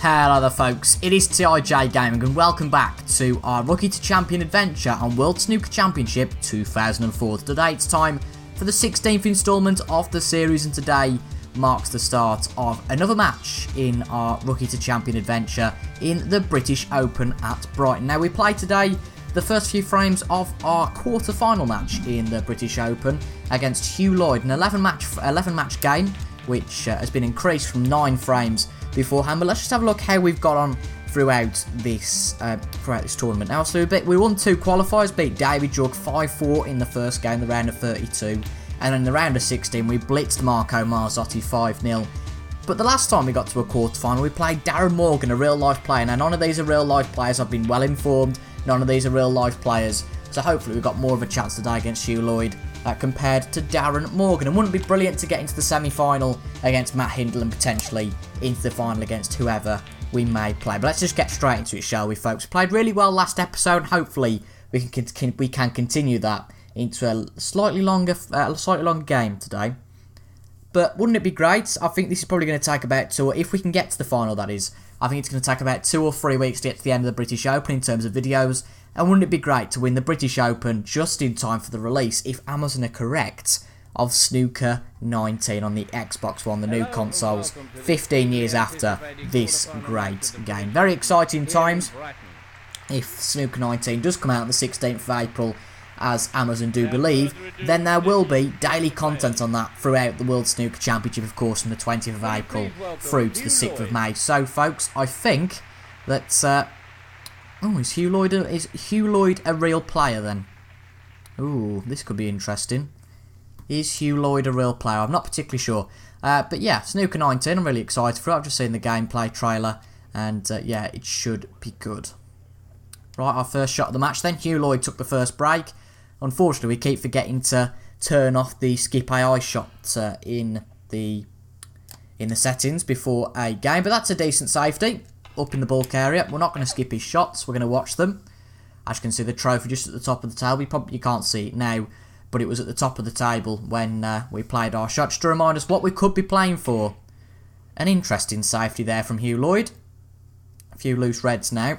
Hello there folks, it is TIJ Gaming and welcome back to our Rookie to Champion adventure on World Snooker Championship 2004. Today it's time for the 16th instalment of the series, and today marks the start of another match in our Rookie to Champion adventure in the British Open at Brighton. Now we play today the first few frames of our quarter-final match in the British Open against Huw Lloyd, an 11 match game which has been increased from 9 frames beforehand. But let's just have a look how we've got on throughout this tournament. Now, so we won 2 qualifiers, beat David Jug 5-4 in the first game, the round of 32, and in the round of 16 we blitzed Marco Marzotti 5-0. But the last time we got to a quarter-final, we played Darren Morgan, a real-life player. Now, none of these are real-life players. I've been well informed. None of these are real-life players. So hopefully we've got more of a chance today against Huw Lloyd compared to Darren Morgan. And wouldn't it be brilliant to get into the semi-final against Matt Hindle and potentially into the final against whoever we may play. But let's just get straight into it, shall we, folks? Played really well last episode. Hopefully we can continue that into a slightly longer game today. But wouldn't it be great? I think this is probably going to take about if we can get to the final, that is. I think it's going to take about 2 or 3 weeks to get to the end of the British Open in terms of videos. And wouldn't it be great to win the British Open just in time for the release, if Amazon are correct, of Snooker 19 on the Xbox One, the new consoles, 15 years after this great game. Very exciting times. If Snooker 19 does come out on the 16th of April, as Amazon do believe, then there will be daily content on that throughout the World Snooker Championship, of course, from the 20th of April through to the 6th of May. So, folks, I think that... is Huw Lloyd a real player, then? Ooh, this could be interesting. Is Huw Lloyd a real player? I'm not particularly sure. But, yeah, Snooker 19, I'm really excited for it. I've just seen the gameplay trailer, and, yeah, it should be good. Right, our first shot of the match, then. Huw Lloyd took the first break. Unfortunately, we keep forgetting to turn off the skip AI shot in the settings before a game, but that's a decent safety up in the bulk area. We're not going to skip his shots. We're going to watch them. As you can see, the trophy just at the top of the table. You can't see it now, but it was at the top of the table when we played our shot. Just to remind us what we could be playing for. An interesting safety there from Huw Lloyd. A few loose reds now.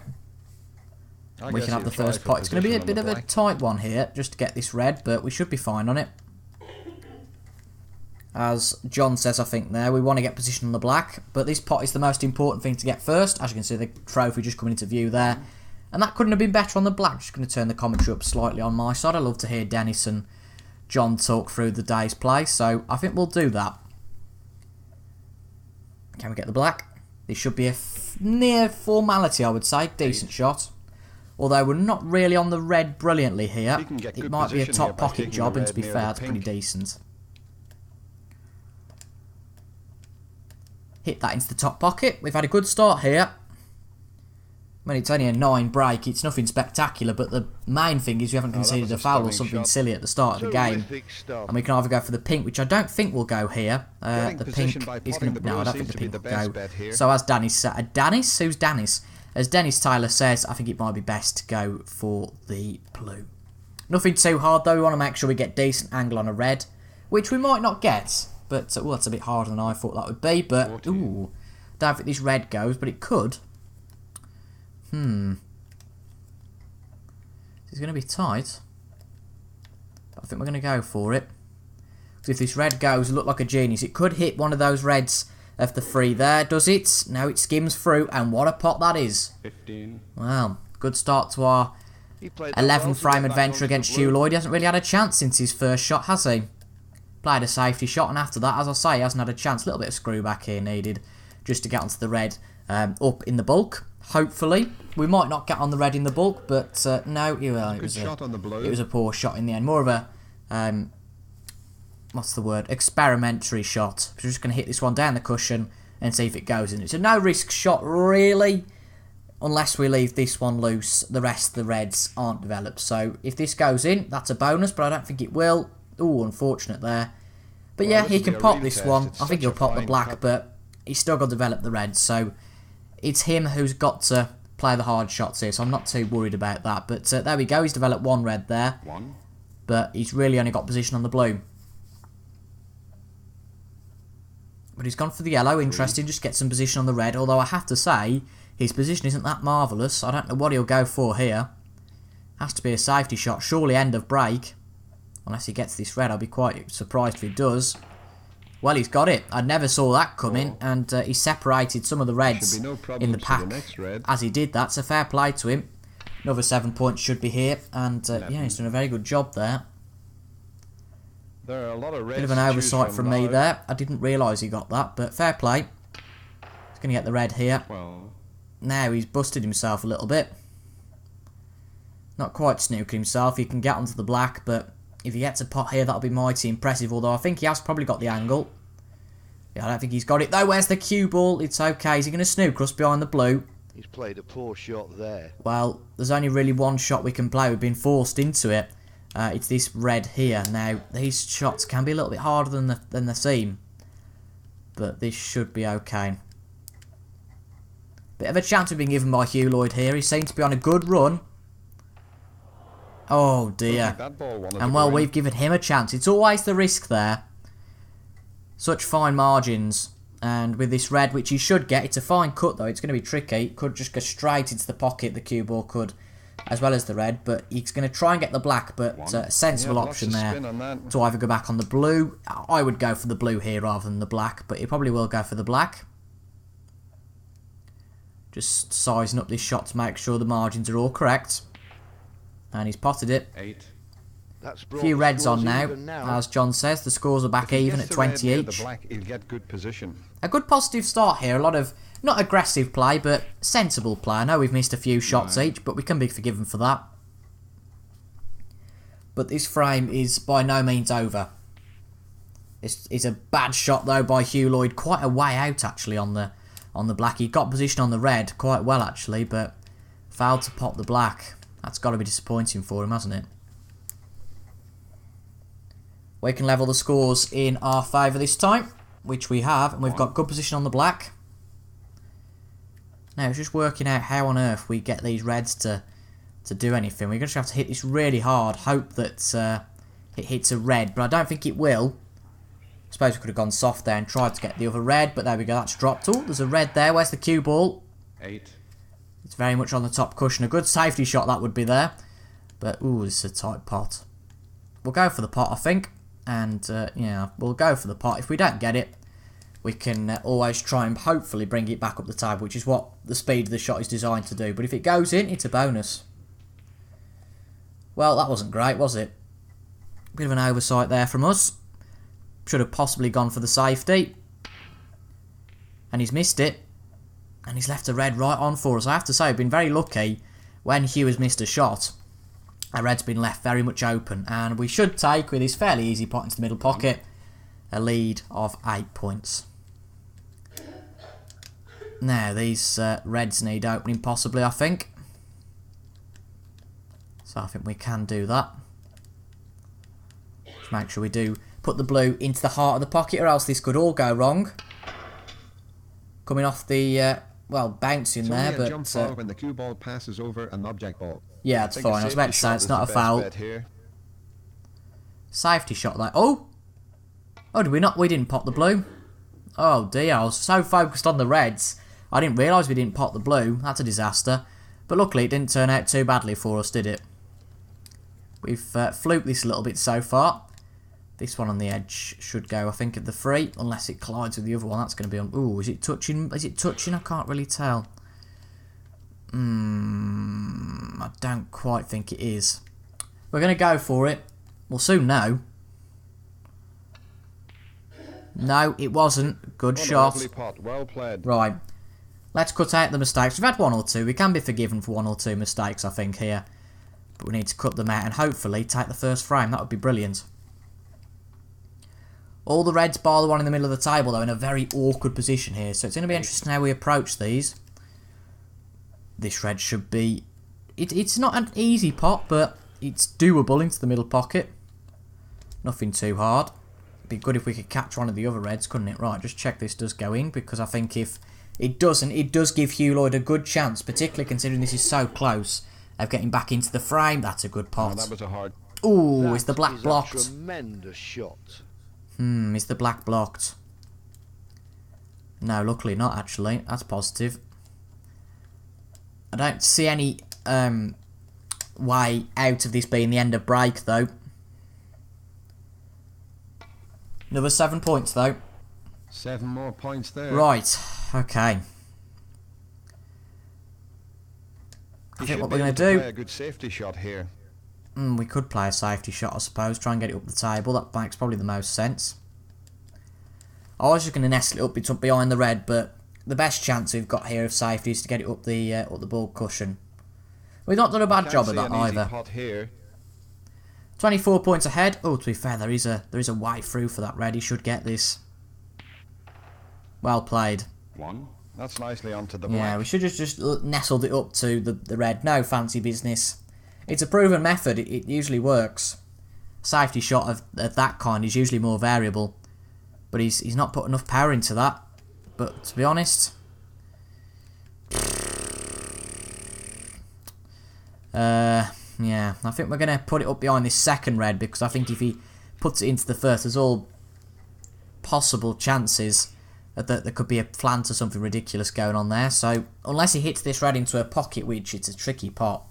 We can have the first pot. It's going to be a bit of a tight one here, just to get this red, but we should be fine on it. As John says, I think there, we want to get position on the black, but this pot is the most important thing to get first. As you can see, the trophy just coming into view there. And that couldn't have been better on the black. Just going to turn the commentary up slightly on my side. I love to hear Dennis and John talk through the day's play, so I think we'll do that. Can we get the black? This should be a near formality, I would say. Decent shot. Although we're not really on the red brilliantly here. It might be a top pocket job, and to be fair, that's pretty decent. Hit that into the top pocket. We've had a good start here. I mean, it's only a 9 break. It's nothing spectacular, but the main thing is we haven't conceded a foul or something silly at the start of the game. And we can either go for the pink, which I don't think will go here. The pink is going to... No, I don't think the pink will go. So as Dennis... Dennis? Who's Dennis? As Dennis Taylor says, I think it might be best to go for the blue. Nothing too hard, though. We want to make sure we get decent angle on a red, which we might not get. But, well, that's a bit harder than I thought that would be. But, ooh, don't think this red goes, but it could. It's going to be tight. But I think we're going to go for it. Because if this red goes, it look like a genius. It could hit one of those reds of the 3 there. Does it? No, it skims through, and what a pot that is. 15. Well, good start to our 11 frame adventure against Huw Lloyd. He hasn't really had a chance since his first shot, has he? Played a safety shot, and after that, as I say, he hasn't had a chance. A little bit of screw back here needed just to get onto the red up in the bulk. Hopefully. We might not get on the red in the bulk, but no, it was a poor shot in the end. More of a... what's the word? Experimentary shot. We're just going to hit this one down the cushion and see if it goes in. It's a no-risk shot, really, unless we leave this one loose. The rest of the reds aren't developed. So if this goes in, that's a bonus, but I don't think it will. Ooh, unfortunate there. But yeah, he can pop this one. I think he'll pop the black, but he's still got to develop the reds. So it's him who's got to play the hard shots here, so I'm not too worried about that. But there we go. He's developed 1 red there. But he's really only got position on the blue. But he's gone for the yellow. Interesting. Just get some position on the red. Although I have to say, his position isn't that marvellous. I don't know what he'll go for here. Has to be a safety shot. Surely end of break. Unless he gets this red. I'll be quite surprised if he does. Well, he's got it. I never saw that coming. And he separated some of the reds in the pack as he did that. So fair play to him. Another 7 points should be here. And yeah, he's done a very good job there. There are a lot of reds. Bit of an oversight from me there. I didn't realise he got that, but fair play. He's going to get the red here. Well, now he's busted himself a little bit. Not quite snookered himself. He can get onto the black, but if he gets a pot here, that'll be mighty impressive. Although I think he has probably got the angle. Yeah, I don't think he's got it though. Where's the cue ball? It's okay. Is he going to snooker us behind the blue? He's played a poor shot there. Well, there's only really one shot we can play. We've been forced into it. It's this red here. Now, these shots can be a little bit harder than they seem. But this should be okay. Bit of a chance we've been given by Huw Lloyd here. He seems to be on a good run. Oh dear. And well, we've given him a chance. It's always the risk there. Such fine margins. And with this red, which he should get, it's a fine cut though. It's going to be tricky. It could just go straight into the pocket, the cue ball could. As well as the red, but he's going to try and get the black, but a sensible option there to either go back on the blue. I would go for the blue here rather than the black, but he probably will go for the black. Just sizing up this shot to make sure the margins are all correct. And he's potted it. A few reds on now. As John says, the scores are back even at 20 each. A good positive start here. A lot of, not aggressive play, but sensible play. I know we've missed a few shots each, but we can be forgiven for that. But this frame is by no means over. It's a bad shot though by Huw Lloyd. Quite a way out actually on the black. He got position on the red quite well actually, but failed to pop the black. That's got to be disappointing for him, hasn't it? We can level the scores in our favour this time, which we have, and we've got good position on the black. Now, it's just working out how on earth we get these reds to do anything. We're going to have to hit this really hard, hope that it hits a red, but I don't think it will. I suppose we could have gone soft there and tried to get the other red, but there we go, that's dropped. Oh, there's a red there. Where's the cue ball? 8. It's very much on the top cushion. A good safety shot that would be there. But, ooh, it's a tight pot. We'll go for the pot, I think. And, yeah, we'll go for the pot. If we don't get it, we can always try and hopefully bring it back up the table, which is what the speed of the shot is designed to do. But if it goes in, it's a bonus. Well, that wasn't great, was it? Bit of an oversight there from us. Should have possibly gone for the safety. And he's missed it. And he's left a red right on for us. I have to say, I've been very lucky when Huw has missed a shot. Our red's been left very much open. And we should take, with his fairly easy pot into the middle pocket, a lead of 8 points. Now, these reds need opening possibly, I think. So I think we can do that. Just make sure we do put the blue into the heart of the pocket, or else this could all go wrong. Coming off the, well, bouncing there, but... jump ball when the cue ball passes over an object ball. Yeah, it's fine. I was about to say, it's not a foul. Safety shot there. Oh! Oh, did we not? We didn't pop the blue. Oh, dear. I was so focused on the reds, I didn't realise we didn't pop the blue. That's a disaster. But luckily, it didn't turn out too badly for us, did it? We've fluked this a little bit so far. This one on the edge should go, I think, at the free, unless it collides with the other one. That's going to be on... Ooh, is it touching? Is it touching? I can't really tell. I don't quite think it is. We're going to go for it. We'll soon know. No, it wasn't. Good shot. Well played. Right. Let's cut out the mistakes. We've had one or two. We can be forgiven for one or two mistakes, I think, here. But we need to cut them out and hopefully take the first frame. That would be brilliant. All the reds bar the one in the middle of the table, though, in a very awkward position here. So it's going to be interesting how we approach these. This red should be... It's not an easy pot, but it's doable into the middle pocket. Nothing too hard. It'd be good if we could catch one of the other reds, couldn't it? Right, just check this does go in, because I think if it doesn't, it does give Huw Lloyd a good chance, particularly considering this is so close, of getting back into the frame. That's a good pot. Oh, that was a hard... Ooh, is the black blocked? A tremendous shot. Is the black blocked? No, luckily not, actually. That's positive. I don't see any way out of this being the end of break, though. Another 7 points, though. 7 more points there. Right, okay. I think what we're going to do... play a good safety shot here. We could play a safety shot, I suppose. Try and get it up the table. That makes probably the most sense. I was just going to nestle it up behind the red, but the best chance we've got here of safety is to get it up the ball cushion. We've not done a bad job of that either. Pot here. 24 points ahead. Oh, to be fair, there is a way through for that red. He should get this. Well played. 1. That's nicely onto the black. Yeah, we should just nestled it up to the red. No fancy business. It's a proven method. It usually works. Safety shot of that kind is usually more variable. But he's not put enough power into that. But to be honest... yeah, I think we're going to put it up behind this second red, because I think if he puts it into the first, there's all possible chances that there could be a plant or something ridiculous going on there. So, unless he hits this red into a pocket, which it's a tricky pot,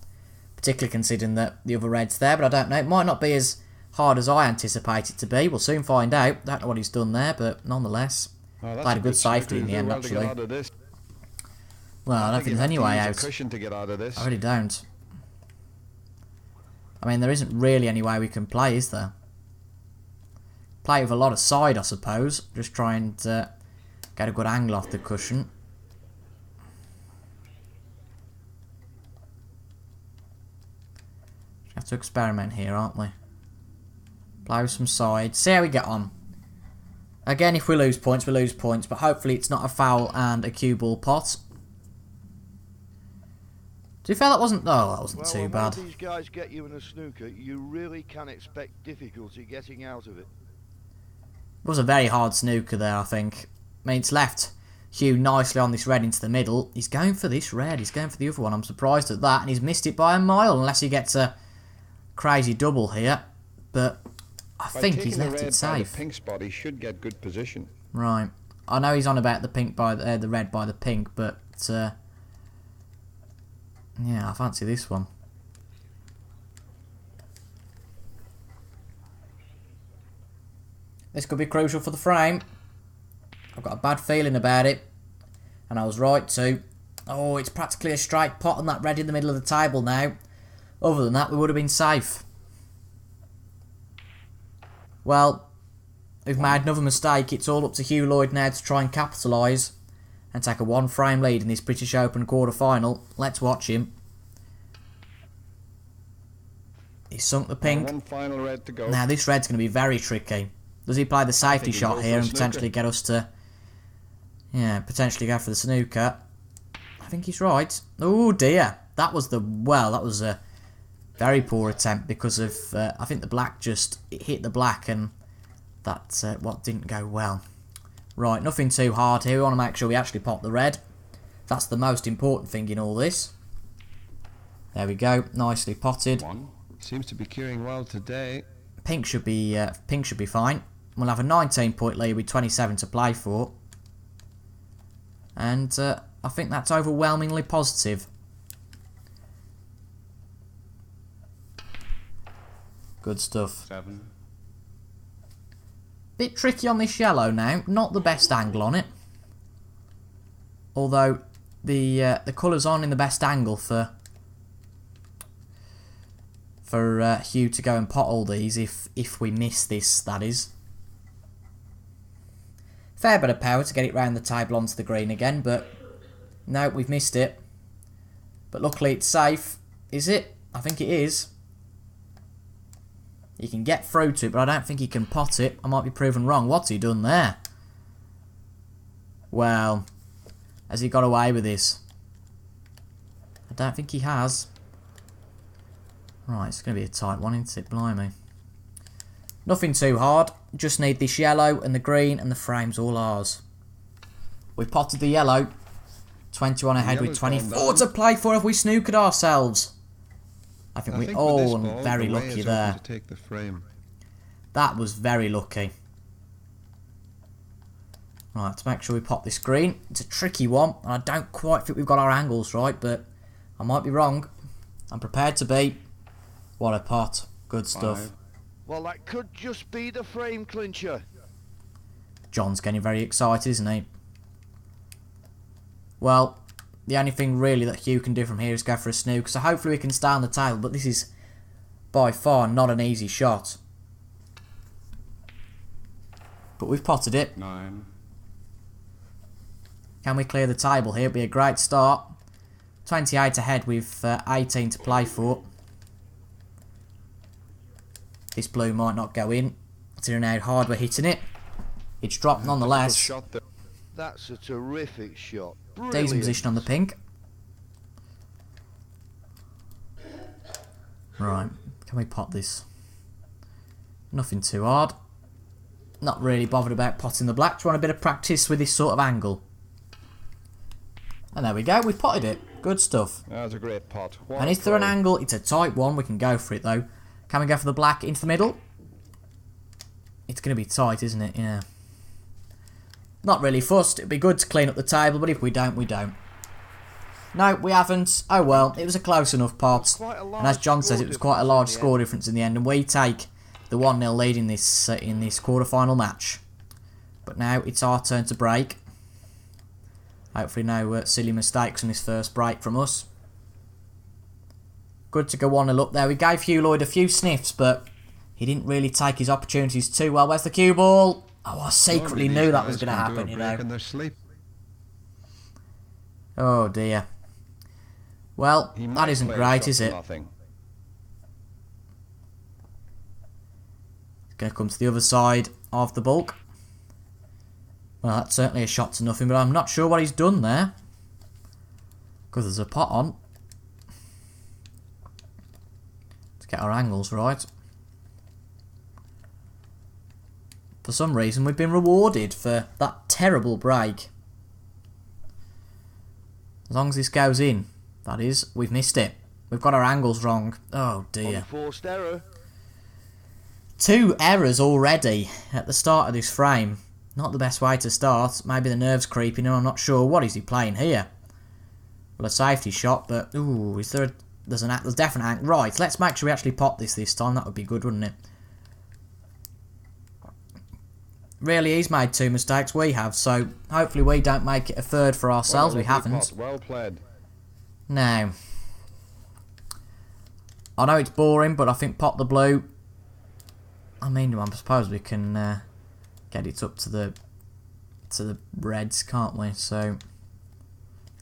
particularly considering that the other red's there, but I don't know. It might not be as hard as I anticipate it to be. We'll soon find out. Don't know what he's done there, but nonetheless, played a good safety in the end, actually. Well, I don't think there's any way out. I really don't. I mean, there isn't really any way we can play, is there? Play with a lot of side, I suppose. Just trying to get a good angle off the cushion. Just have to experiment here, aren't we? Play with some side. See how we get on. Again, if we lose points, we lose points. But hopefully it's not a foul and a cue ball pot. To be fair, that wasn't too bad. When these guys get you in a snooker, you really can expect difficulty getting out of it. It was a very hard snooker there, I think. I mean, it's left Huw nicely on this red into the middle. He's going for this red. He's going for the other one. I'm surprised at that. And he's missed it by a mile, unless he gets a crazy double here. But I think he's left it safe. The pink spot, he should get good position. Right. I know he's on about the pink by the red by the pink, but yeah, I fancy this one. This could be crucial for the frame. I've got a bad feeling about it. And I was right too. Oh, it's practically a straight pot on that red in the middle of the table now. Other than that, we would have been safe. Well, we've made another mistake. It's all up to Huw Lloyd now to try and capitalise and take a one-frame lead in this British Open quarter-final. Let's watch him. He's sunk the pink. One final red to go. Now, this red's going to be very tricky. Does he play the safety shot here and potentially get us to... Yeah, potentially go for the snooker. I think he's right. Oh, dear. That was a very poor attempt because of... I think the black just hit the black and that's what didn't go well. Right, nothing too hard here. We want to make sure we actually pop the red. That's the most important thing in all this. There we go. Nicely potted. Seems to be curing well today. Pink should be fine. We'll have a 19-point lead with 27 to play for. And I think that's overwhelmingly positive. Good stuff. 7. Bit tricky on this yellow now. Not the best angle on it. Although the colour's on in the best angle for Huw to go and pot all these if we miss this, that is. Fair bit of power to get it round the table onto the green again, but no, we've missed it. But luckily it's safe. Is it? I think it is. He can get through to it, but I don't think he can pot it. I might be proven wrong. What's he done there? Well, has he got away with this? I don't think he has. Right, it's going to be a tight one, isn't it? Blimey. Nothing too hard. Just need this yellow and the green, and the frame's all ours. We've potted the yellow. 21 ahead with 24 to play for. Have we snookered ourselves? I think we... Oh, and very lucky there. To take the frame. That was very lucky. Right, to make sure we pop this green. It's a tricky one, and I don't quite think we've got our angles right, but I might be wrong. I'm prepared to be. What a pot. Good stuff. Well, that could just be the frame clincher. John's getting very excited, isn't he? Well, the only thing really that Huw can do from here is go for a snooker, so hopefully we can stay on the table, but this is by far not an easy shot. But we've potted it. 9. Can we clear the table here? It'd be a great start. 28 ahead with 18 to play for. This blue might not go in. Considering how hard we're hitting it. It's dropped nonetheless. That's a terrific shot. Decent position on the pink. Right, can we pot this? Nothing too hard. Not really bothered about potting the black. Do you want a bit of practice with this sort of angle? And there we go, we've potted it. Good stuff. That's a great pot. And is there an angle? It's a tight one. We can go for it though. Can we go for the black into the middle? It's going to be tight, isn't it? Yeah. Not really fussed. It'd be good to clean up the table, but if we don't, we don't. No, we haven't. Oh well, it was a close enough pot. And as John says, it was quite a large score difference in the end. And we take the 1-0 lead in this quarter-final match. But now it's our turn to break. Hopefully no silly mistakes on this first break from us. Good to go 1-0 up there. We gave Huw Lloyd a few sniffs, but he didn't really take his opportunities too well. Where's the cue ball? Oh, I secretly knew that was going to happen, you know. Oh dear. Well, that isn't great, is it? It's going to come to the other side of the bulk. Well, that's certainly a shot to nothing, but I'm not sure what he's done there. Because there's a pot on. Let's get our angles right. For some reason, we've been rewarded for that terrible break. As long as this goes in, that is, we've missed it. We've got our angles wrong. Oh dear. Unforced error. 2 errors already at the start of this frame. Not the best way to start. Maybe the nerves creeping in. I'm not sure. What is he playing here? Well, a safety shot, but ooh, is there a, there's definite angle. Right, let's make sure we actually pop this time. That would be good, wouldn't it? Really, he's made 2 mistakes. We have, so hopefully we don't make it a third for ourselves. We haven't. Well played. No. I know it's boring, but I think pop the blue. I mean, I suppose we can get it up to the reds, can't we? So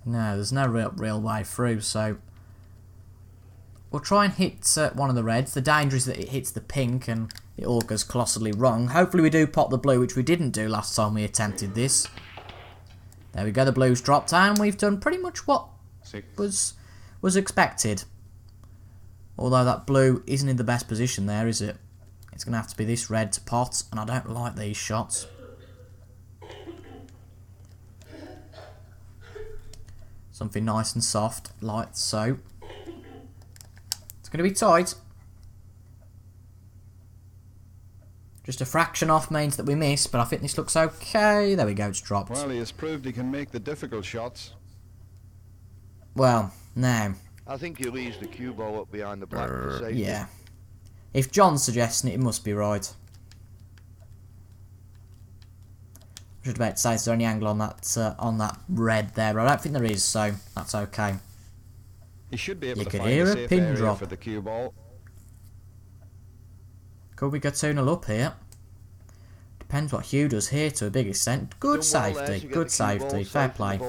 no, there's no real way through. So we'll try and hit one of the reds. The danger is that it hits the pink and it all goes colossally wrong. Hopefully we do pop the blue, which we didn't do last time we attempted this. There we go, the blue's dropped and we've done pretty much what was expected. Although that blue isn't in the best position there, is it? It's going to have to be this red to pot, and I don't like these shots. Something nice and soft, like so. It's going to be tight. Just a fraction off means that we miss, but I think this looks okay. There we go, it's dropped. Well, he has proved he can make the difficult shots. Well, now. I think he'll ease the cue ball up behind the black for safety. Yeah. If John's suggesting it, it must be right. I was about to say, is there any angle on that red there? I don't think there is, so that's okay. He should be able to could find hear a a safe pin area drop. for the cue ball. Could we go 2-0 up here? Depends what Huw does here to a big extent. Good safety, good safety, fair play.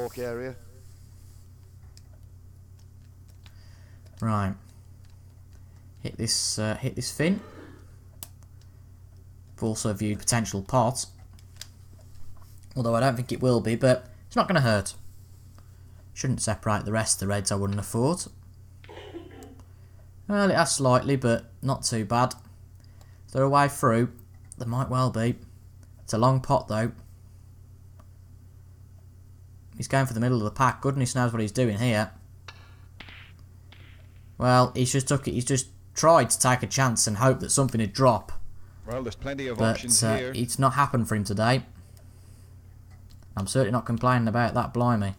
Right. Hit this fin. I've also viewed potential pot. Although I don't think it will be, but it's not going to hurt. Shouldn't separate the rest of the reds, I wouldn't have thought. Well, it has slightly, but not too bad. Is there a way through? There might well be. It's a long pot, though. He's going for the middle of the pack. Goodness knows what he's doing here. Well, he's just took it. He's just tried to take a chance and hope that something would drop. Well, there's plenty of options here. It's not happened for him today. I'm certainly not complaining about that, blimey.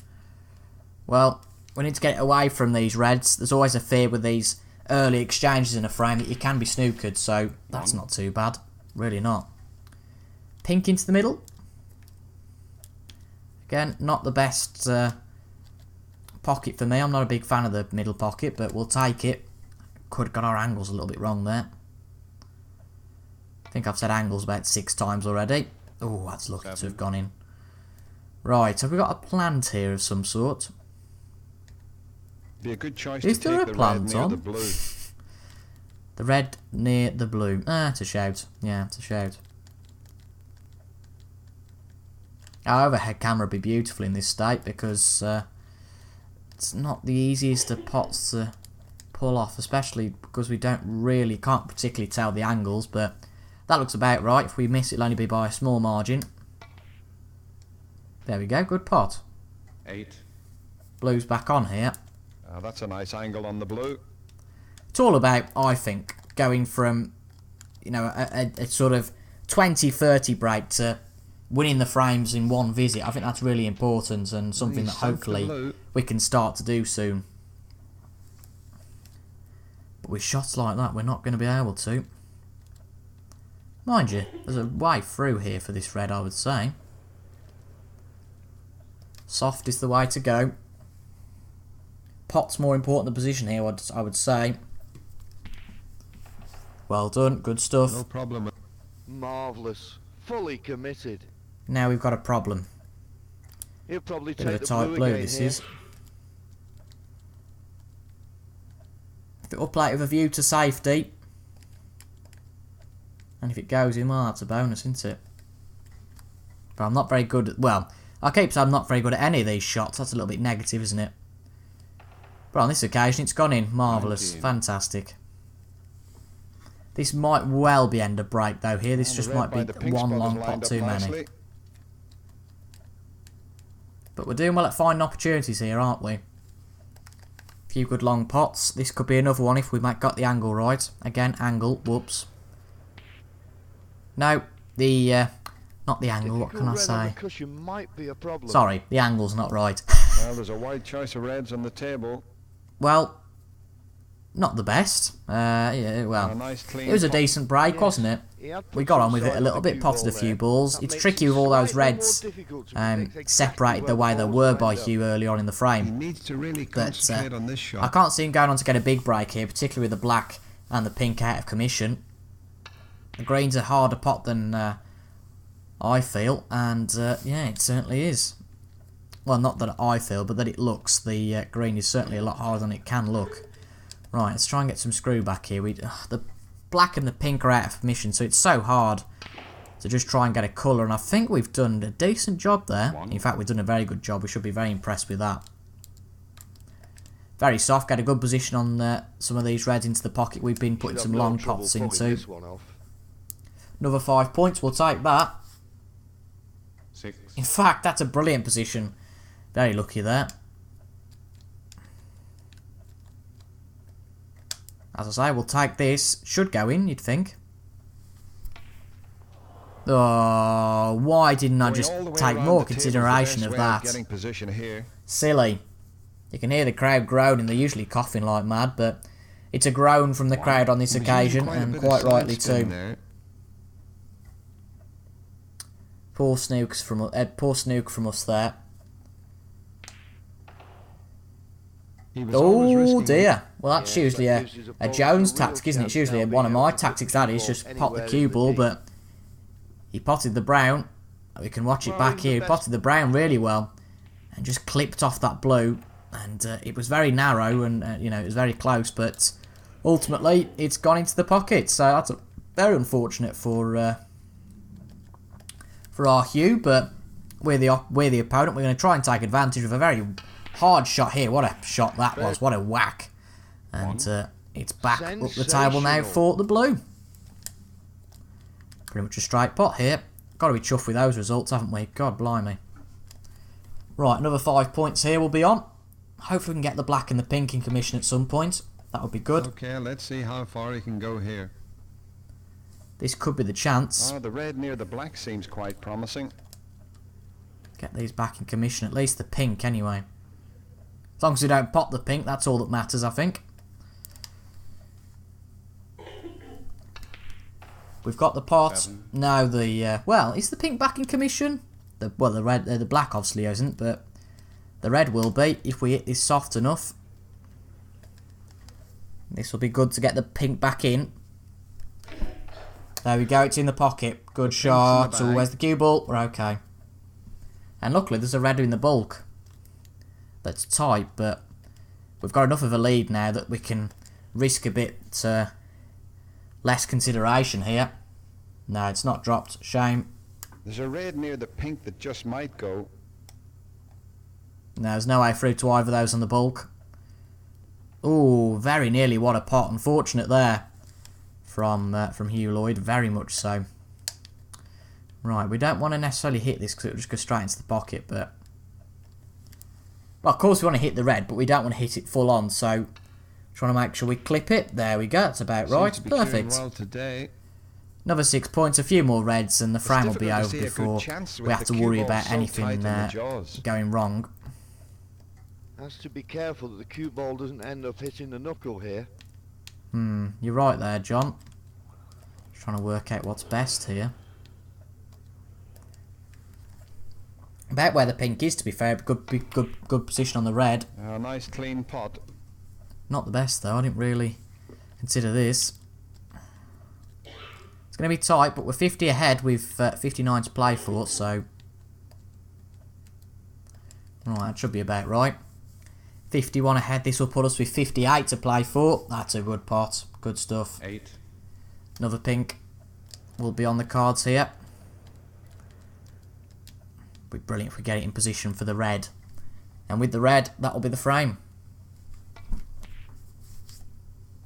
Well, we need to get away from these reds. There's always a fear with these early exchanges in a frame that you can be snookered, so that's not too bad. Really not. Pink into the middle. Again, not the best pocket for me. I'm not a big fan of the middle pocket, but we'll take it. Could have got our angles a little bit wrong there. I think I've said angles about 6 times already. Oh, that's lucky to have gone in. Right, have we got a plant here of some sort? Be a good choice Is to there take a the plant red near on? the blue. The red near the blue. Ah, it's a shout. Yeah, it's a shout. Our overhead camera would be beautiful in this state because it's not the easiest of pots to pull off, especially because we can't particularly tell the angles, but that looks about right. If we miss, it'll only be by a small margin. There we go, good pot. 8. Blue's back on here. That's a nice angle on the blue. It's all about, I think, going from, you know, a sort of 20-30 break to winning the frames in one visit. I think that's really important and something that hopefully we can start to do soon. But with shots like that, we're not going to be able to. Mind you, there's a way through here for this red, I would say. Soft is the way to go. Pot's more important than position here, I would say. Well done, good stuff. No problem. Marvellous. Fully committed. Now we've got a problem. He'll probably Bit of take a the tight blue blue again this here. is. If it'll play it with a view to safety. And if it goes in, well, that's a bonus, isn't it? But I'm not very good at, well, I keep saying I'm not very good at any of these shots. That's a little bit negative, isn't it? But on this occasion, it's gone in. Marvellous. 19. Fantastic. This might well be end of break, though, here. This just might be one long pot too many. But we're doing well at finding opportunities here, aren't we? A few good long pots. This could be another one if we got the angle right. Again, angle. Whoops. No, not the angle. What can I say? Might be a problem. Sorry, the angle's not right. Well, there's a wide choice of reds on the table. Well, not the best. Yeah, well, A nice clean it was a pot. decent break, Yes, wasn't it? he had put We got some on with it a side little of the bit, cue potted a ball few there. balls. That It's makes tricky it with all those slightly more reds difficult to predict exactly separated the where way they balls were will by end up. Huw early on in the He frame. needs to really But concentrate on this shot. I can't see him going on to get a big break here, particularly with the black and the pink out of commission. The green's a harder pot than I feel, and yeah, it certainly is. Well, not that I feel, but that it looks. The green is certainly a lot harder than it can look. Right, let's try and get some screw back here. The black and the pink are out of commission, so it's so hard to just try and get a colour, and I think we've done a decent job there. In fact, we've done a very good job. We should be very impressed with that. Very soft, get a good position on some of these reds into the pocket we've been putting Should some have no long trouble pots pulling into. this one off. Another 5 points, we'll take that. 6. In fact, that's a brilliant position. Very lucky there. As I say, we'll take this. Should go in, you'd think. Oh, why didn't I Going just all the way take around more the table's the consideration best of way that? Getting position here. Silly. You can hear the crowd groaning. They're usually coughing like mad, but it's a groan from the crowd on this There's occasion, usually and a bit of quite side rightly spin too. there. Poor snook from us there. He was always Oh risking dear. Well, that's Yeah, usually that a gives his a opponent Jones a real tactic, isn't it? It's chance usually now one of being my able to tactics, put that the is. ball Just pop the anywhere cue in the ball, deep. but he potted the brown. We can watch it Well, back he's here. He the potted the brown really well and just clipped off that blue. And it was very narrow and, you know, it was very close, but ultimately it's gone into the pocket. So that's very unfortunate for our Huw, but we're the opponent. We're going to try and take advantage of a very hard shot here. What a shot that was. What a whack. And it's back up the table now for the blue. Pretty much a straight pot here. Got to be chuffed with those results, haven't we? God blimey. Right, another 5 points here will be on. Hopefully we can get the black and the pink in commission at some point. That would be good. Okay, let's see how far he can go here. This could be the chance. Oh, the red near the black seems quite promising. Get these back in commission, at least the pink anyway. As long as we don't pop the pink, that's all that matters, I think. We've got the pot. 7. Now the well, is the pink back in commission? The red, the black obviously isn't, but the red will be if we hit this soft enough. This will be good to get the pink back in. There we go, it's in the pocket. Good shot. Oh, where's the cue ball? We're okay. And luckily there's a red in the bulk. That's tight, but we've got enough of a lead now that we can risk a bit less consideration here. No, it's not dropped. Shame. There's a red near the pink that just might go. No, there's no way through to either of those on the bulk. Ooh, very nearly. What a pot. Unfortunate there from Huw Lloyd. Very much so. Right, we don't want to necessarily hit this because it will just go straight into the pocket, but... Well, of course we want to hit the red, but we don't want to hit it full on, so... Trying to make sure we clip it. There we go. That's about right. Perfect. Well today. Another 6 points, a few more reds, and the frame will be over before we have to worry about anything going wrong. Has to be careful that the cue ball doesn't end up hitting the knuckle here. You're right there, John. Just trying to work out what's best here. About where the pink is, to be fair, good position on the red. A nice clean pot. Not the best though. I didn't really consider this. It's going to be tight, but we're 50 ahead with 59 to play for, so... Right, that should be about right. 51 ahead, this will put us with 58 to play for. That's a good pot. Good stuff. 8. Another pink will be on the cards here. Be brilliant if we get it in position for the red. And with the red, that'll be the frame.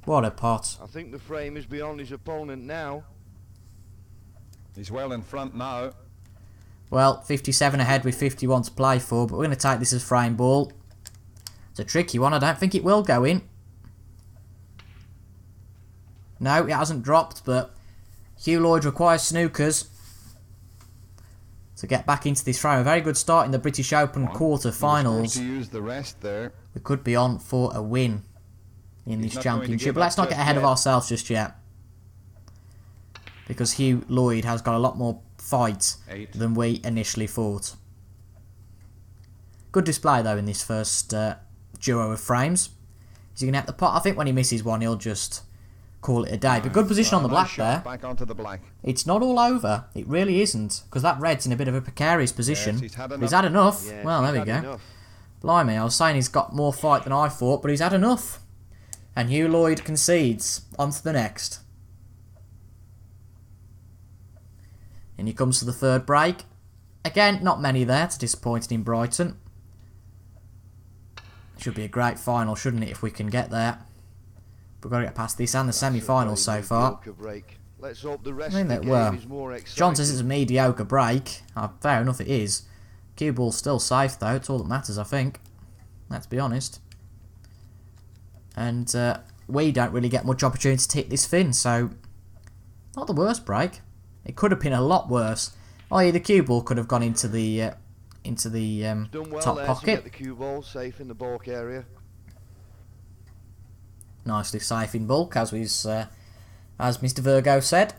What a pot. I think the frame is beyond his opponent now. He's well in front now. Well, 57 ahead with 51 to play for, but we're going to take this as frame ball. It's a tricky one. I don't think it will go in. No, it hasn't dropped, but Huw Lloyd requires snookers to get back into this frame. A very good start in the British Open quarter-finals. To use the rest there. We could be on for a win in this championship, but let's not get ahead of ourselves just yet. Because Huw Lloyd has got a lot more fight than we initially thought. Good display though in this first duo of frames. Is he going to hit the pot? I think when he misses one he'll just call it a day. But good position on the black there. Back onto the black. It's not all over. It really isn't. Because that red's in a bit of a precarious position. Yes, he's had enough. Yes, well, there we go. Enough. Blimey, I was saying he's got more fight than I thought, but he's had enough. And Huw Lloyd concedes. On to the next. And he comes to the third break. Again, not many there. It's disappointing in Brighton. Should be a great final, shouldn't it, if we can get there. We've got to get past this and the semi-final so far. Let's hope the rest I mean, of the game is more exciting. John says it's a mediocre break. Fair enough, it is. Cue ball's still safe, though. It's all that matters, I think. Let's be honest. And we don't really get much opportunity to hit this fin, so... Not the worst break. It could have been a lot worse. Oh, the cue ball could have gone into the top pocket. To get the cue ball safe in the bulk area. Nicely safe in bulk, as Mr. Virgo said.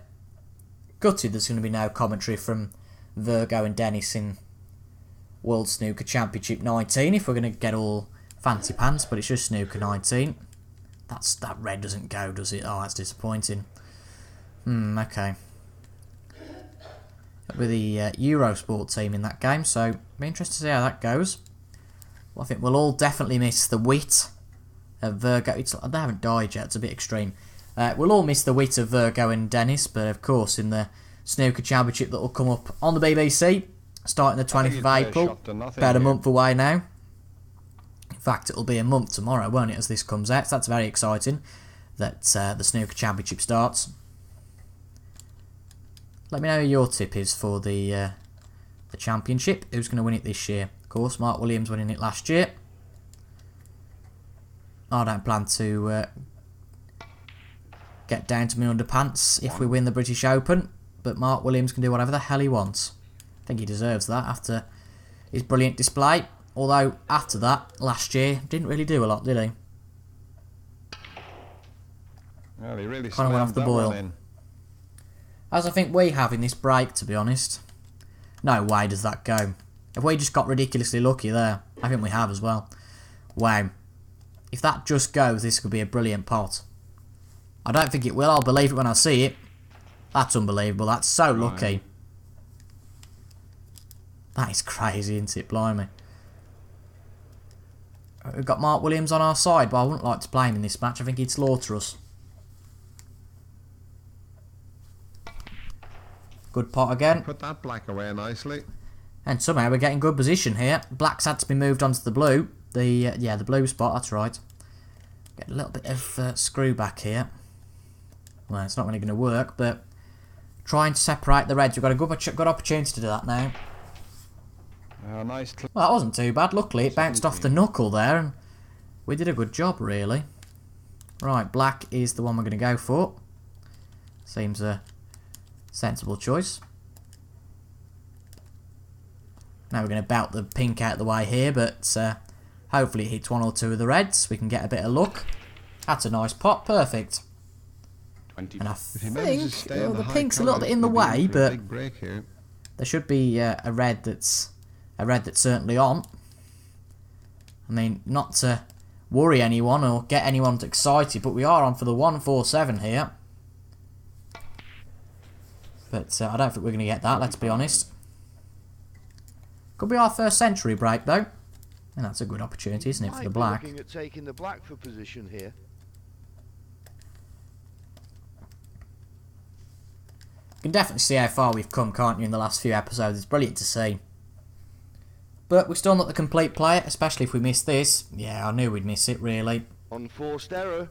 Gutted there's going to be no commentary from Virgo and Dennis in World Snooker Championship 19 if we're going to get all fancy pants, but it's just Snooker 19. That red doesn't go, does it? Oh, that's disappointing. Okay. With the Eurosport team in that game, so be interested to see how that goes. Well, I think we'll all definitely miss the wit of Virgo. They haven't died yet, it's a bit extreme. We'll all miss the wit of Virgo and Dennis, but of course in the Snooker Championship that will come up on the BBC, starting the 20th of April, about a month away now. In fact, it'll be a month tomorrow, won't it, as this comes out, so that's very exciting that the Snooker Championship starts. Let me know who your tip is for the championship. Who's going to win it this year? Of course, Mark Williams winning it last year. I don't plan to get down to my underpants if we win the British Open, but Mark Williams can do whatever the hell he wants. I think he deserves that after his brilliant display. Although, after that, last year, didn't really do a lot, did he? Well, he really Kind of went off slammed the that boil. one in. As I think we have in this break, to be honest. No way does that go. Have we just got ridiculously lucky there? I think we have as well. Wow. If that just goes, this could be a brilliant pot. I don't think it will. I'll believe it when I see it. That's unbelievable. That's so lucky. That is crazy, isn't it? Blimey. We've got Mark Williams on our side, but I wouldn't like to play him in this match. I think he'd slaughter us. Good pot again. Put that black away nicely. And somehow we're getting good position here. Black's had to be moved onto the blue. The blue spot, that's right. Get a little bit of screw back here. Well, it's not really going to work, but trying to separate the reds. We've got a good opportunity to do that now. Nice. Well, that wasn't too bad. Luckily, it bounced off the knuckle there, and we did a good job, really. Right, black is the one we're going to go for. Seems a sensible choice. Now we're going to belt the pink out of the way here, but hopefully it hits one or two of the reds. We can get a bit of luck. That's a nice pot. Perfect. 20. And I think the high pink's a little colours, bit in the we'll be way, in for a but big break here. there should be a red that's certainly on. I mean, not to worry anyone or get anyone excited, but we are on for the 147 here. But I don't think we're going to get that, let's be honest. Could be our first century break, though. And that's a good opportunity, isn't it, for the black? Looking at taking the black for position here. You can definitely see how far we've come, can't you, in the last few episodes. It's brilliant to see. But we're still not the complete player, especially if we miss this. Yeah, I knew we'd miss it, really. Unforced error.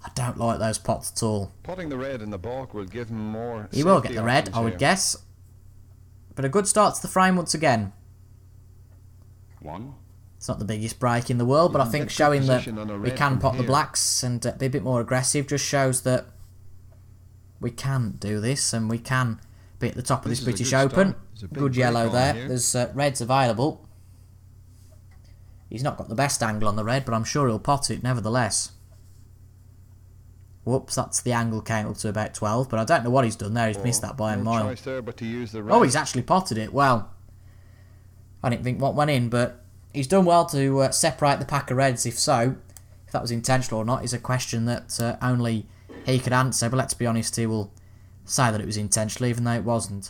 I don't like those pots at all. Putting the red in the baulk will give him more. He will get safety the red, options I would here. guess. But a good start to the frame once again. 1. It's not the biggest break in the world, but I can think get good showing that position on a we red can from pot the here. blacks and be a bit more aggressive just shows that we can do this and we can be at the top of this This is a British good Open. start. There's a big Good yellow break on there. here. There's reds available. He's not got the best angle on the red, but I'm sure he'll pot it nevertheless. Whoops, that's the angle count up to about 12, but I don't know what he's done there. He's missed that by a No mile. choice there but to use the Oh, red. he's actually potted it. Well, I didn't think what went in, but he's done well to separate the pack of reds. If so, if that was intentional or not is a question that only he could answer. But let's be honest, he will say that it was intentional, even though it wasn't.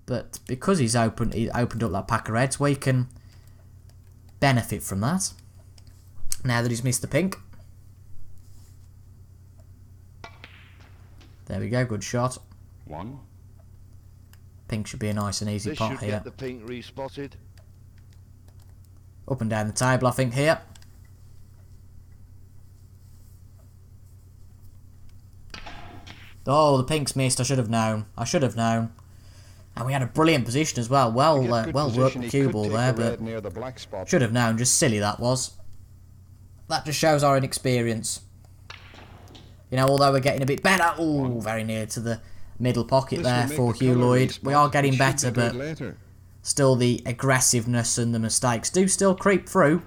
But because he opened up that pack of reds, we can benefit from that. Now that he's missed the pink. There we go, good shot. 1. Pink should be a nice and easy This pot should here. get the pink respotted. Up and down the table, I think, here. Oh, the pink's missed. I should have known. I should have known. And we had a brilliant position as well. Well, To get good well worked position, the he cue could ball take there, the red but near the black spot. should have known. Just silly that was. That just shows our inexperience. You know, although we're getting a bit better. Oh, very near to the middle pocket This there will make for the Huw colour Lloyd. respot. We are It getting should better, be good but later. still the aggressiveness and the mistakes do still creep through.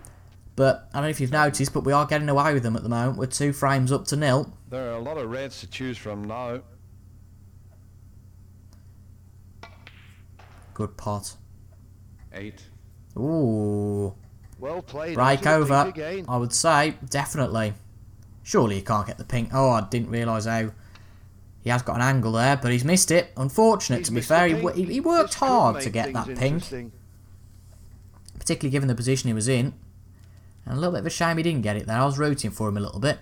But I don't know if you've noticed, but we are getting away with them at the moment. We're 2 frames up to 0. There are a lot of reds to choose from now. Good pot. 8. Ooh. Well played. Break onto the over, pink again. I would say. Definitely. Surely you can't get the pink. Oh, I didn't realise how... He has got an angle there, but he's missed it. Unfortunate, He's to be missed the fair. pink. He worked This could hard make to get things that pink. interesting. Particularly given the position he was in. And a little bit of a shame he didn't get it there. I was rooting for him a little bit.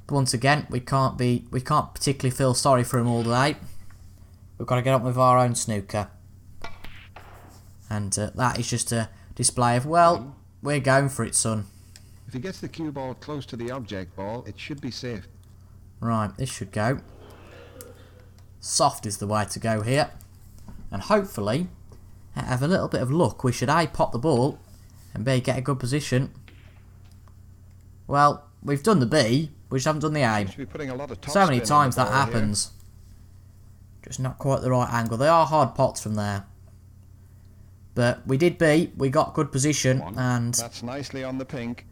But once again, we can't particularly feel sorry for him all day. We've got to get on with our own snooker. And that is just a display of, well, we're going for it, son. If he gets the cue ball close to the object ball, it should be safe. Right, this should go. Soft is the way to go here. And hopefully, have a little bit of luck, we should A, pot the ball, and B, get a good position. Well, we've done the B, we just haven't done the A. Should be putting a lot of top So many spin on times the that ball here. happens. Just not quite the right angle. They are hard pots from there. But we did beat, we got good position, One. and That's nicely on the pink.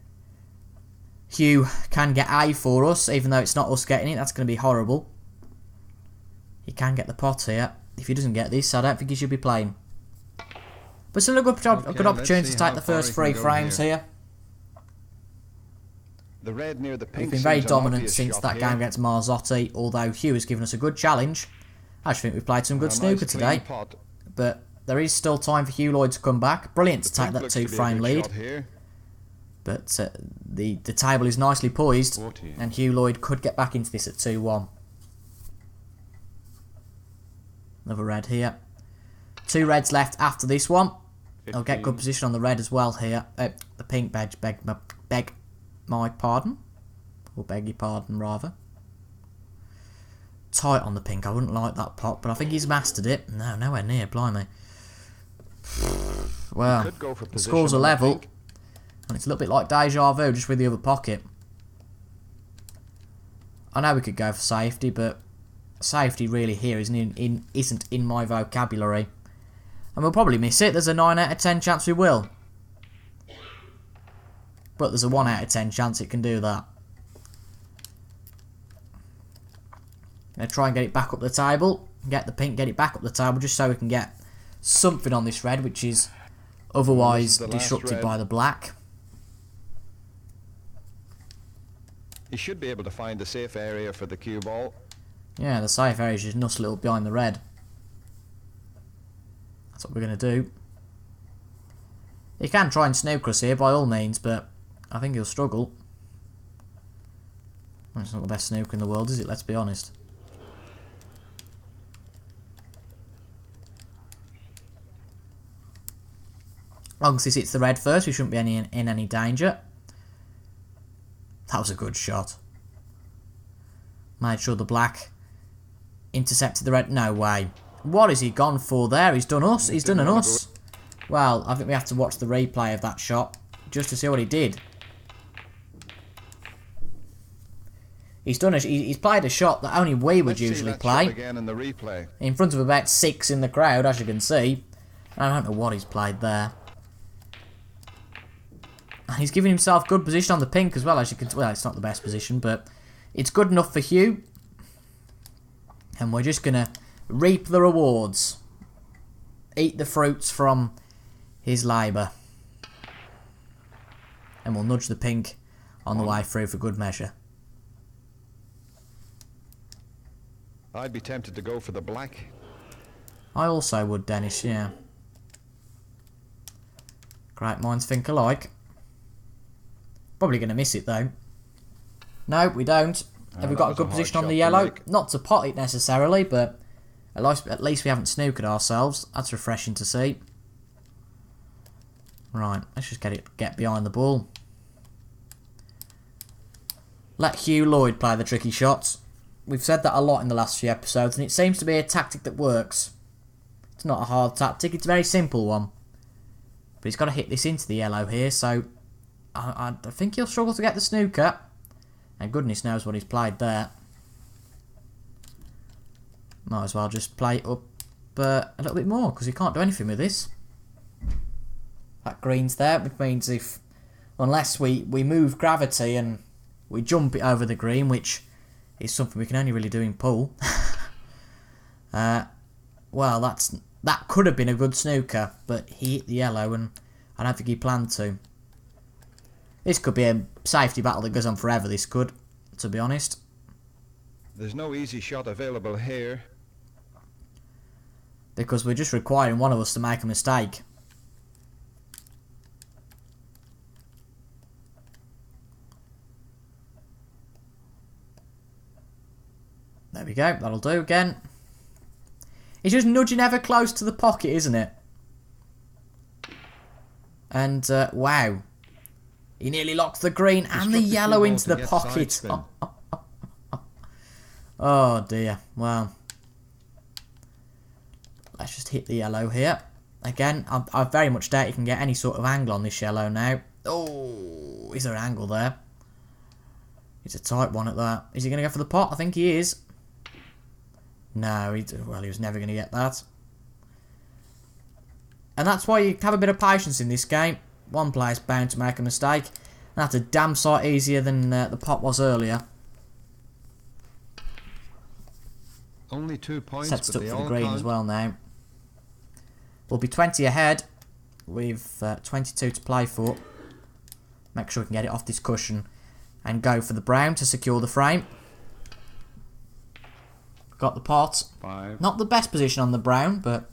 Huw can get A for us, even though it's not us getting it. That's going to be horrible. He can get the pot here. If he doesn't get this, I don't think he should be playing. But still a good Okay, opportunity let's to see take how the far first he 3 can go frames here. here. The red near the pink. We've been very seems an dominant obvious since shot that here. game against Marzotti, although Huw has given us a good challenge. I just think we've played some good A snooker nice clean today. pot. But there is still time for Huw Lloyd to come back. Brilliant to The take pink that looks to be a 2-frame good lead. shot here. But the table is nicely poised, 40. and Huw Lloyd could get back into this at 2-1. Another red here. 2 reds left after this one. I'll get good 15. position on the red as well here. The pink beg my pardon. Or beg your pardon, rather. Tight on the pink. I wouldn't like that pot, but I think he's mastered it. No, nowhere near, blimey. Well, Could go for the position scores are on the level. pink. And it's a little bit like deja vu, just with the other pocket. I know we could go for safety, but safety really here isn't in my vocabulary. And we'll probably miss it. There's a 9 out of 10 chance we will. But there's a 1 out of 10 chance it can do that. Gonna try and get it back up the table. Get the pink, get it back up the table, just so we can get something on this red, which is otherwise the last disrupted red. by the black. He should be able to find the safe area for the cue ball. Yeah, the safe area is just nuss little behind the red. That's what we're going to do. He can try and snooker us here by all means, but I think he'll struggle. Well, it's not the best snooker in the world, is it? Let's be honest. As long as he hits the red first, we shouldn't be in any danger. That was a good shot. Made sure the black intercepted the red. No way. What has he gone for there? He's done us. He's done an us. Well, I think we have to watch the replay of that shot just to see what he did. He's done he's played a shot that only we would Let's see usually that play. shot again in the replay. In front of about 6 in the crowd, as you can see. I don't know what he's played there. And he's giving himself good position on the pink as well, as you can. Well, it's not the best position, but it's good enough for Huw. And we're just gonna reap the rewards, eat the fruits from his labour, and we'll nudge the pink on the way through for good measure. I'd be tempted to go for the black. I also would, Dennis. Yeah. Great minds think alike. Probably going to miss it though. No, we don't. Have we that got a was good a hard position on shot the to yellow? make. Not to pot it necessarily, but at least we haven't snookered ourselves. That's refreshing to see. Right, let's just get behind the ball. Let Huw Lloyd play the tricky shots. We've said that a lot in the last few episodes, and it seems to be a tactic that works. It's not a hard tactic, it's a very simple one. But he's got to hit this into the yellow here, so I think he'll struggle to get the snooker. And goodness knows what he's played there. Might as well just play it up a little bit more, because he can't do anything with this. That green's there, which means unless we move gravity and we jump it over the green, which is something we can only really do in pool. Well, that could have been a good snooker, but he hit the yellow and I don't think he planned to. This could be a safety battle that goes on forever, this could, to be honest. There's no easy shot available here. Because we're just requiring one of us to make a mistake. There we go, that'll do again. It's just nudging ever close to the pocket, isn't it? And, wow. He nearly locked the green and the Constructive yellow ball into to the get pocket. side spin. Oh dear, well. Let's just hit the yellow here. Again, I very much doubt you can get any sort of angle on this yellow now. Oh, is there an angle there? It's a tight one at that. Is he going to go for the pot? I think he is. No, well, he was never going to get that. And that's why you have a bit of patience in this game. One player's bound to make a mistake. And that's a damn sight easier than the pot was earlier. Only 2 points, Sets but up they for the all green count. as well now. We'll be 20 ahead. We've 22 to play for. Make sure we can get it off this cushion. And go for the brown to secure the frame. Got the pot. 5, Not the best position on the brown, but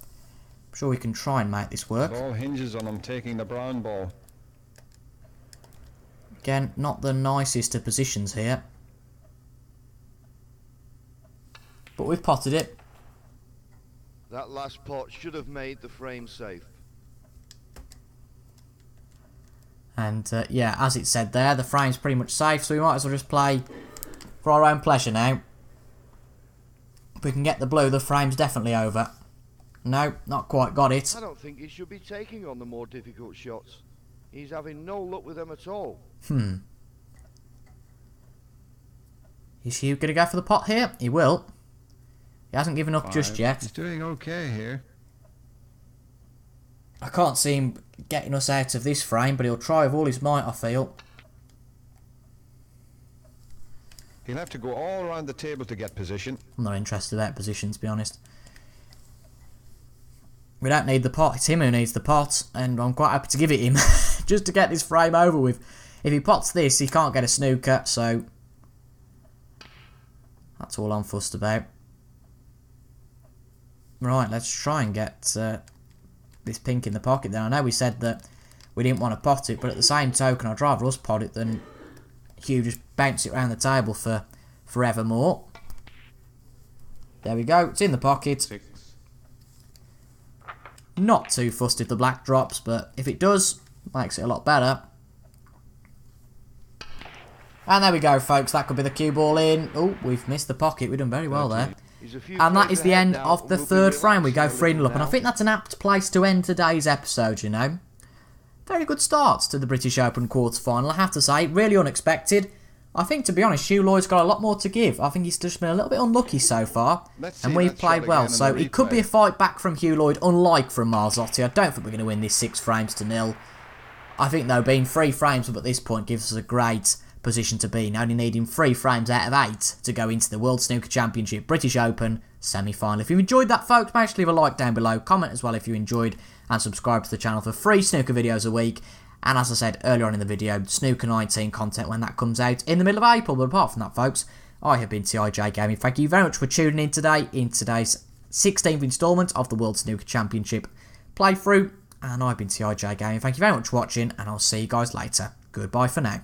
I'm sure we can try and make this work. It all hinges on him taking the brown ball. Again, not the nicest of positions here. But we've potted it. That last pot should have made the frame safe. And yeah, as it said there, the frame's pretty much safe, so we might as well just play for our own pleasure now. If we can get the blue, the frame's definitely over. No, not quite got it. I don't think he should be taking on the more difficult shots. He's having no luck with them at all. Is Huw going to go for the pot here? He will. He hasn't given up just 5. yet. He's doing okay here. I can't see him getting us out of this frame, but he'll try with all his might, I feel. He'll have to go all around the table to get position. I'm not interested about position, to be honest. We don't need the pot. It's him who needs the pot, and I'm quite happy to give it him just to get this frame over with. If he pots this, he can't get a snooker, so that's all I'm fussed about. Right, let's try and get this pink in the pocket then. I know we said that we didn't want to pot it, but at the same token, I'd rather us pot it than Huw just bounce it around the table for forevermore. There we go, it's in the pocket. 6, Not too fussed if the black drops, but if it does, makes it a lot better. And there we go, folks, that could be the cue ball in. Oh, we've missed the pocket, we've done very well there. He's a few And that frames is the ahead end now, of and the we'll be third frame. We go relaxing a 3-0 little up, and I now. think that's an apt place to end today's episode, you know. Very good start to the British Open quarterfinal, I have to say. Really unexpected. I think, to be honest, Huw Lloyd's got a lot more to give. I think he's just been a little bit unlucky so far. Let's And see we've that played shot well, again in so the it could be a replay. fight back from Huw Lloyd, unlike from Marzotti. I don't think we're going to win this 6 frames to 0. I think, though, being 3 frames up at this point gives us a great position to be in, only needing 3 frames out of 8 to go into the World Snooker Championship British Open semi-final. If you enjoyed that, folks, make sure to leave a like down below, comment as well if you enjoyed, and subscribe to the channel for free snooker videos a week. And as I said earlier on in the video, Snooker 19 content when that comes out in the middle of April. But apart from that, folks, I have been TIJ Gaming. Thank you very much for tuning in today in today's 16th instalment of the World Snooker Championship playthrough. And I've been TIJ Gaming. Thank you very much for watching, and I'll see you guys later. Goodbye for now.